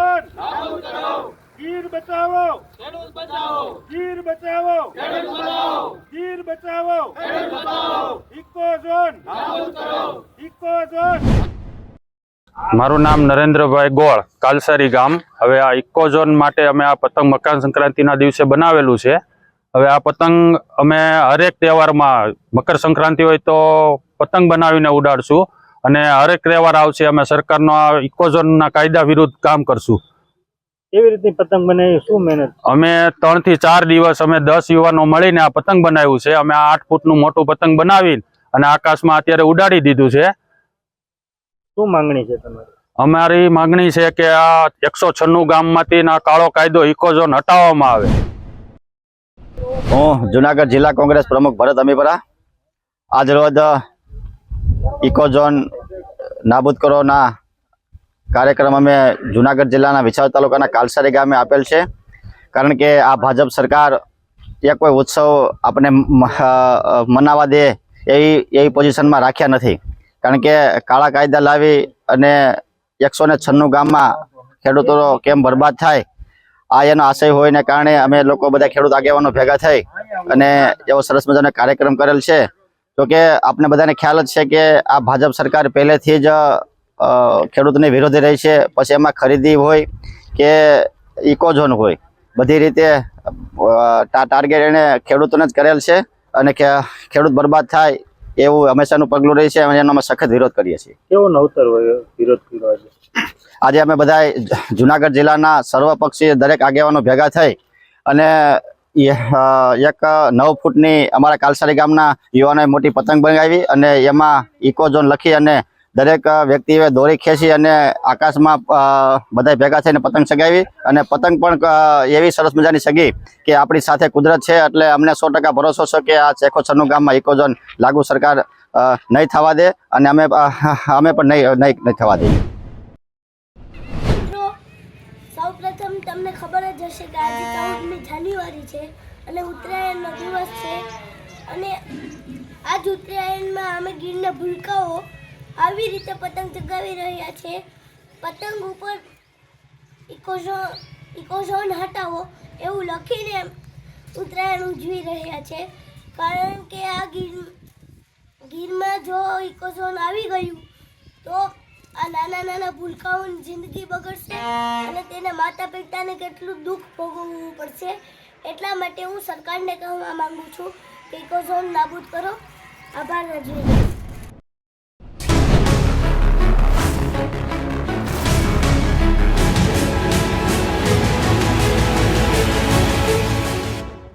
Zone નાબૂદ કરો, ગીર બચાવો ખેડૂત બચાવો, ગીર બચાવો ખેડૂત બચાવો, ગીર બચાવો ખેડૂત બચાવો, ઇકો ઝોન નાબૂદ કરો, ઇકો ઝોન। મારું નામ નરેન્દ્રભાઈ ગોળ, કાલસારી ગામ। હવે આ ઇકો ઝોન માટે અમે આ પતંગ મકર સંક્રાંતિના દિવસે બનાવેલું છે। હવે આ પતંગ અમે હરેક તહેવારમાં મકર સંક્રાંતિ હોય તો પતંગ બનાવીને ઉડાડશું અને હરેક તહેવાર આવશે અમે સરકારનો આ ઇકો ઝોનના કાયદા વિરુદ્ધ કામ કરશું। કેવી રીતની પતંગ બનાવી, શું મહેનત? અમે 3 થી 4 દિવસ અમે 10 યુવાનો મળીને આ પતંગ બનાવ્યું છે। અમે 8 ફૂટનું મોટું પતંગ બનાવીને અને આકાશમાં અત્યારે ઉડાડી દીધું છે। શું માંગણી છે તમારી? અમારી માંગણી છે કે આ 196 ગામમાંથી આ કાળો કાયદો ઇકો ઝોન હટાવવામાં આવે। હું જુનાગઢ જિલ્લા કોંગ્રેસ પ્રમુખ ભરત અમીપરા। આજ રોજ ઇકો ઝોન નાબૂદ કરોના કાર્યક્રમ અમે જુનાગઢ જિલ્લાના વિછાવર તાલુકાના કાલસારી ગામે આપેલ છે। કારણ કે આ ભાજપ સરકાર એક કોઈ ઉત્સવ આપણે મનાવવા દે એવી પોઝિશનમાં રાખ્યા નથી। કારણ કે કાળા કાયદા લાવી અને 196 ગામમાં ખેડૂતો કેમ બરબાદ થાય આ એનો આશય હોયને કારણે અમે લોકો બધા ખેડૂત આગેવાનો ભેગા થઈ અને એવો સરસ મજાનો કાર્યક્રમ કરેલ છે। તો કે આપણે બધાને ખ્યાલ જ છે કે આ ભાજપ સરકાર પહેલેથી જ ખેડૂતની વિરોધી રહી છે। પછી એમાં ખરીદી હોય કે ઇકો ઝોન હોય, બધી રીતે ટાર્ગેટ એને ખેડૂતોને જ કરેલ છે અને ખેડૂત બરબાદ થાય એવું હંમેશાનું પગલું રહી છે અને એનો અમે સખત વિરોધ કરીએ છીએ। કેવો નવતર હોય વિરોધ કર્યો આજે? આજે અમે બધા જુનાગઢ જિલ્લાના સર્વપક્ષીય દરેક આગેવાનો ભેગા થઈ અને 9 ફૂટની અમારા કાલસારી ગામના યુવાનોએ મોટી પતંગ બનાવી અને એમાં ઇકો ઝોન લખી અને દરેક વ્યક્તિએ દોરી ખેંચી અને આકાશમાં બધા ભેગા થઈને પતંગ ચગાવી અને પતંગ પણ એવી સરસ મજાની ચગી કે આપણી સાથે કુદરત છે। એટલે અમને 100% ભરોસો છે કે આ 196 ગામમાં ઇકો ઝોન લાગુ સરકાર નહીં થવા દે અને અમે પણ નહીં થવા દઈએ। સૌપ્રથમ તમને ખબર જ હશે કે આજે 14મી જાન્યુઆરી છે અને ઉત્તરાયણનો દિવસ છે અને આજ ઉત્તરાયણમાં અમે ગીરના ભૂલકાઓ આવી રીતે પતંગ ચગાવી રહ્યા છે। પતંગ ઉપર ઇકો ઝોન હટાવો એવું લખીને ઉત્તરાયણ ઉજવી રહ્યા છે। કારણ કે આ ગીરમાં જો ઇકો ઝોન આવી ગયું તો આ નાના ભૂલકાઓની જિંદગી બગડશે અને તેના માતા પિતાને કેટલું દુઃખ ભોગવવું પડશે। એટલા માટે હું સરકારને કહેવા માંગુ છું કે ઇકો ઝોન નાબૂદ કરો। આભાર રજૂ।